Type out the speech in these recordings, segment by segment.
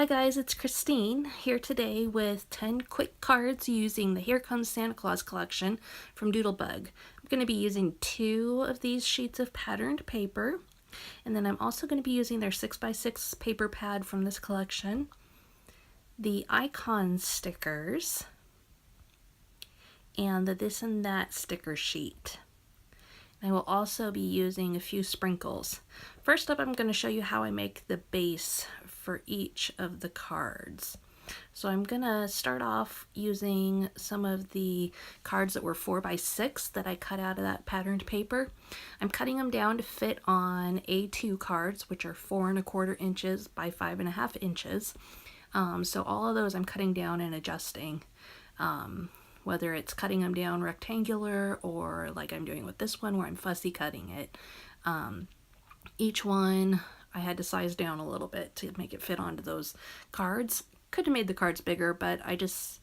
Hi guys, it's Christine here today with 10 quick cards using the Here Comes Santa Claus collection from Doodlebug. I'm going to be using 2 of these sheets of patterned paper, and then I'm also going to be using their 6x6 paper pad from this collection, the icon stickers, and the this and that sticker sheet. I will also be using a few sprinkles. First up, I'm going to show you how I make the base for each of the cards. So I'm going to start off using some of the cards that were 4x6 that I cut out of that patterned paper. I'm cutting them down to fit on A2 cards, which are 4¼ inches by 5½ inches. So all of those I'm cutting down and adjusting. Whether it's cutting them down rectangular or like I'm doing with this one where I'm fussy cutting it. Each one I had to size down a little bit to make it fit onto those cards. Could have made the cards bigger, but I just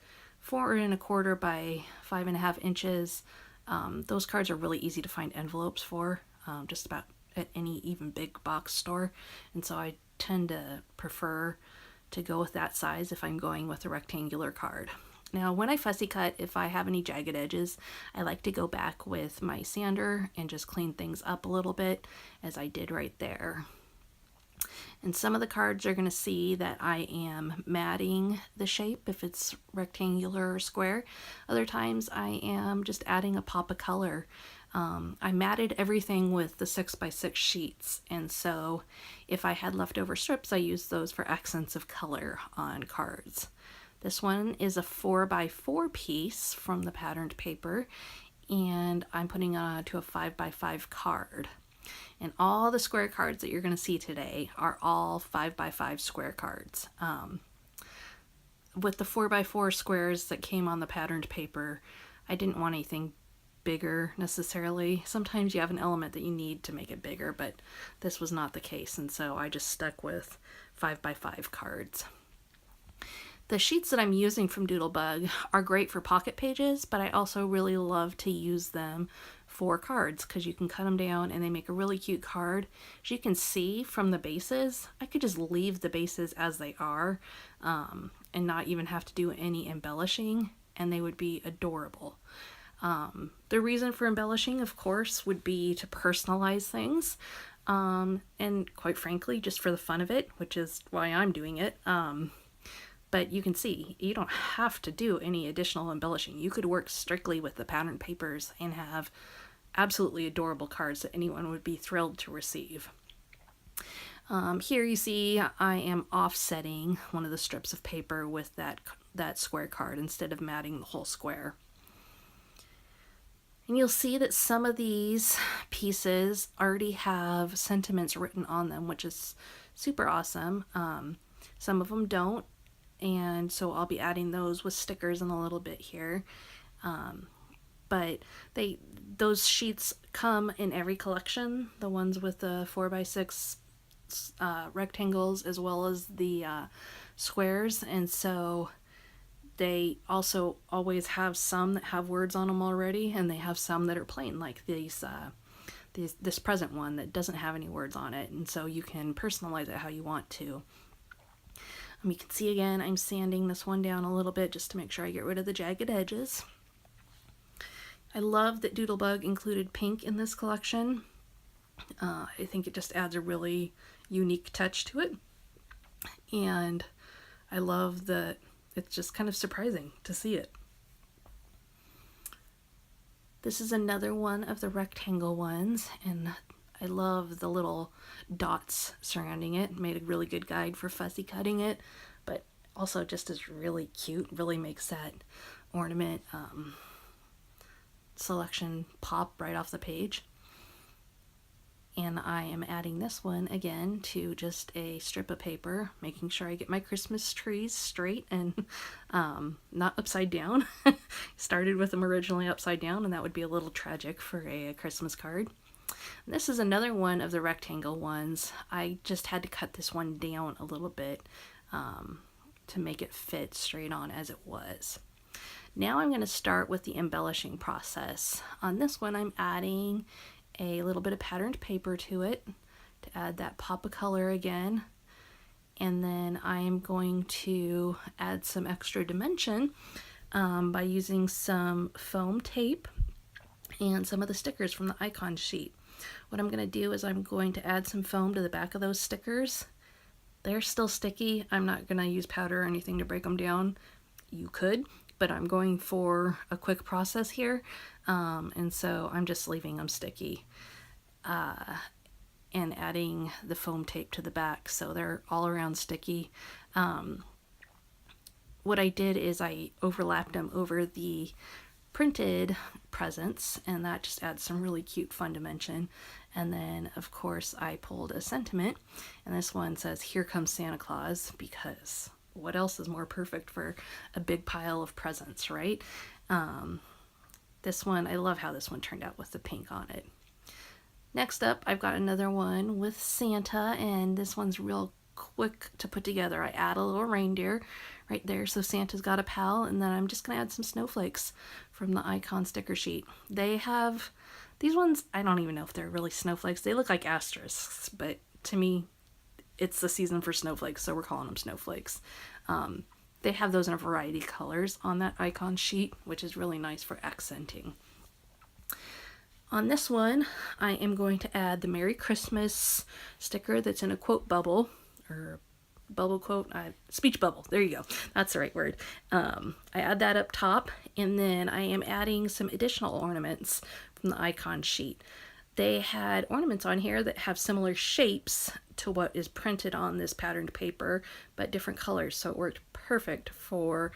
4¼ by 5½ inches. Those cards are really easy to find envelopes for, just about at any even big box store. And so I tend to prefer to go with that size if I'm going with a rectangular card. Now, when I fussy cut, if I have any jagged edges, I like to go back with my sander and just clean things up a little bit, as I did right there. And some of the cards are going to see that I am matting the shape if it's rectangular or square. Other times I am just adding a pop of color. I matted everything with the 6x6 sheets, and so if I had leftover strips, I used those for accents of color on cards. This one is a 4x4 piece from the patterned paper, and I'm putting it onto a 5x5 card. And all the square cards that you're going to see today are all 5x5 square cards. With the 4x4 squares that came on the patterned paper, I didn't want anything bigger necessarily. Sometimes you have an element that you need to make it bigger, but this was not the case, and so I just stuck with 5x5 cards. The sheets that I'm using from Doodlebug are great for pocket pages, but I also really love to use them for cards because you can cut them down and they make a really cute card. As you can see from the bases, I could just leave the bases as they are and not even have to do any embellishing, and they would be adorable. The reason for embellishing, of course, would be to personalize things, and quite frankly, just for the fun of it, which is why I'm doing it. But you can see, you don't have to do any additional embellishing. You could work strictly with the patterned papers and have absolutely adorable cards that anyone would be thrilled to receive. Here you see I am offsetting one of the strips of paper with that square card instead of matting the whole square. And you'll see that some of these pieces already have sentiments written on them, which is super awesome. Some of them don't. And so I'll be adding those with stickers in a little bit here. But those sheets come in every collection, the ones with the 4x6 rectangles as well as the squares, and so they also always have some that have words on them already, and they have some that are plain, like this present one that doesn't have any words on it, and so you can personalize it how you want to. You can see again, I'm sanding this one down a little bit just to make sure I get rid of the jagged edges. I love that Doodlebug included pink in this collection. I think it just adds a really unique touch to it. And I love that it's just kind of surprising to see it. This is another one of the rectangle ones, and I love the little dots surrounding it. Made a really good guide for fussy cutting it, but also just is really cute. Really makes that ornament selection pop right off the page. And I am adding this one again to just a strip of paper, making sure I get my Christmas trees straight and not upside down. Started with them originally upside down, and that would be a little tragic for a Christmas card. This is another one of the rectangle ones. I just had to cut this one down a little bit to make it fit straight on as it was. Now I'm going to start with the embellishing process. On this one, I'm adding a little bit of patterned paper to it to add that pop of color again. And then I am going to add some extra dimension by using some foam tape and some of the stickers from the icon sheet. What I'm going to do is I'm going to add some foam to the back of those stickers. They're still sticky. I'm not going to use powder or anything to break them down. You could, but I'm going for a quick process here, and so I'm just leaving them sticky and adding the foam tape to the back so they're all around sticky. What I did is I overlapped them over the printed presents, and that just adds some really cute fun dimension. And then of course I pulled a sentiment, and this one says, "Here comes Santa Claus," because what else is more perfect for a big pile of presents, right? This one, I love how this one turned out with the pink on it. Next up, I've got another one with Santa, and this one's real quick to put together. I add a little reindeer right there, so Santa's got a pal, and then I'm just gonna add some snowflakes from the icon sticker sheet. They have these ones, I don't even know if they're really snowflakes. They look like asterisks, but to me it's the season for snowflakes, so we're calling them snowflakes. They have those in a variety of colors on that icon sheet, which is really nice for accenting. On this one, I am going to add the Merry Christmas sticker that's in a quote bubble, or bubble quote, speech bubble, there you go, that's the right word. I add that up top, and then I am adding some additional ornaments from the icon sheet. They had ornaments on here that have similar shapes to what is printed on this patterned paper, but different colors, so it worked perfect for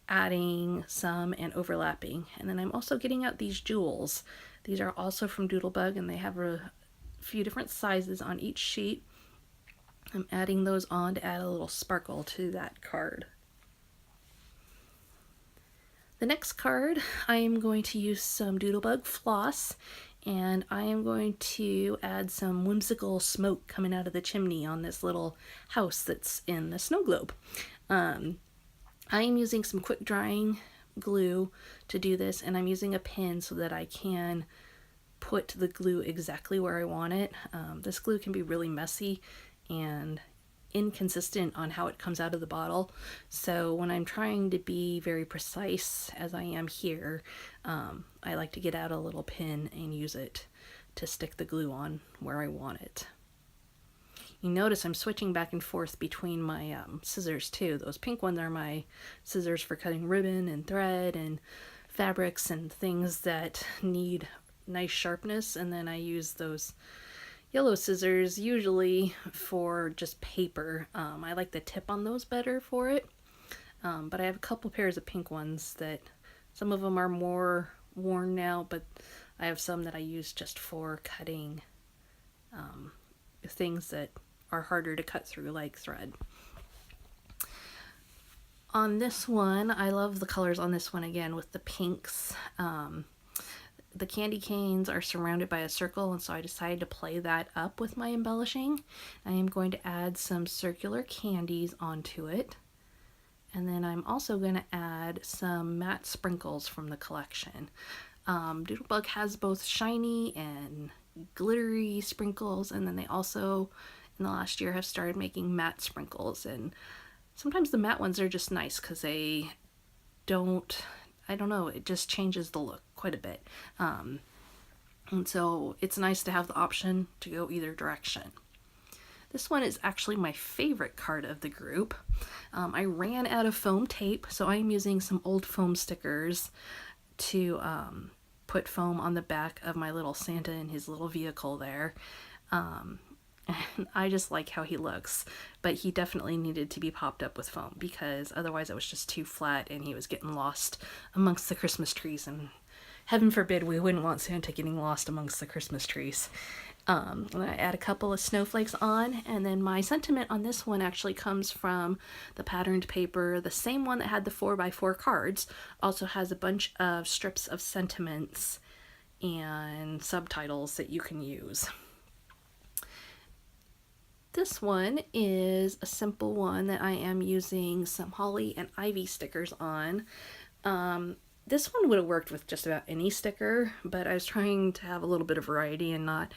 adding some and overlapping. And then I'm also getting out these jewels. These are also from Doodlebug, and they have a few different sizes on each sheet. I'm adding those on to add a little sparkle to that card. The next card, I am going to use some Doodlebug floss, and I am going to add some whimsical smoke coming out of the chimney on this little house that's in the snow globe. I am using some quick drying glue to do this, and I'm using a pin so that I can put the glue exactly where I want it. This glue can be really messy and inconsistent on how it comes out of the bottle, so when I'm trying to be very precise as I am here, I like to get out a little pin and use it to stick the glue on where I want it. You notice I'm switching back and forth between my scissors too. Those pink ones are my scissors for cutting ribbon and thread and fabrics and things that need nice sharpness, and then I use those yellow scissors usually for just paper. I like the tip on those better for it, but I have a couple pairs of pink ones that some of them are more worn now, but I have some that I use just for cutting things that are harder to cut through, like thread. On this one, I love the colors on this one again with the pinks. The candy canes are surrounded by a circle, and so I decided to play that up with my embellishing. I am going to add some circular candies onto it, and then I'm also going to add some matte sprinkles from the collection. Doodlebug has both shiny and glittery sprinkles, and then they also in the last year have started making matte sprinkles, and sometimes the matte ones are just nice because they don't, I don't know, it just changes the look quite a bit. And so it's nice to have the option to go either direction. This one is actually my favorite card of the group. I ran out of foam tape, so I'm using some old foam stickers to put foam on the back of my little Santa and his little vehicle there. And I just like how he looks, but he definitely needed to be popped up with foam because otherwise it was just too flat and he was getting lost amongst the Christmas trees, and heaven forbid we wouldn't want Santa getting lost amongst the Christmas trees. And I add a couple of snowflakes on, and then my sentiment on this one actually comes from the patterned paper. The same one that had the 4x4 cards also has a bunch of strips of sentiments and subtitles that you can use. This one is a simple one that I am using some holly and ivy stickers on. This one would have worked with just about any sticker, but I was trying to have a little bit of variety and not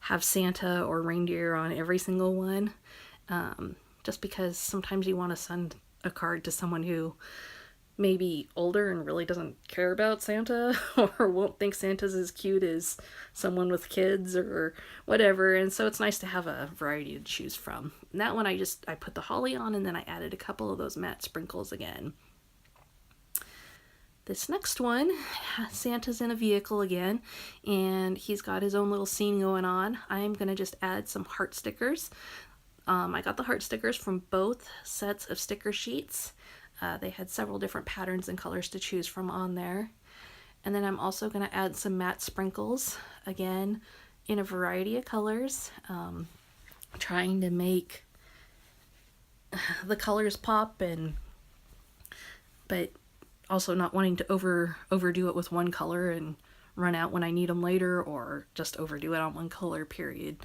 have Santa or reindeer on every single one. just because sometimes you want to send a card to someone who may be older and really doesn't care about Santa or won't think Santa's as cute as someone with kids or whatever. And so it's nice to have a variety to choose from. And that one I put the holly on, and then I added a couple of those matte sprinkles again. This next one, Santa's in a vehicle again, and he's got his own little scene going on. I'm going to just add some heart stickers. I got the heart stickers from both sets of sticker sheets. They had several different patterns and colors to choose from on there. And then I'm also going to add some matte sprinkles, again, in a variety of colors, trying to make the colors pop, but also not wanting to overdo it with one color and run out when I need them later, or just overdo it on one color, period.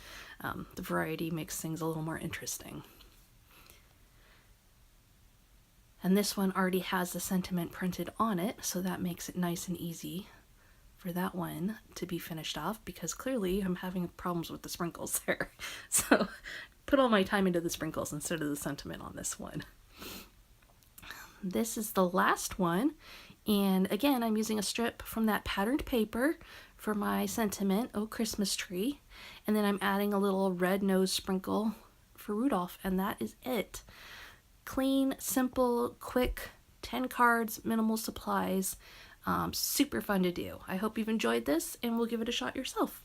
The variety makes things a little more interesting. And this one already has the sentiment printed on it, so that makes it nice and easy for that one to be finished off, because clearly I'm having problems with the sprinkles there. So put all my time into the sprinkles instead of the sentiment on this one. This is the last one, and again I'm using a strip from that patterned paper for my sentiment, Oh Christmas Tree, and then I'm adding a little red nose sprinkle for Rudolph, and that is it. Clean, simple, quick, 10 cards, minimal supplies, super fun to do. I hope you've enjoyed this and will give it a shot yourself.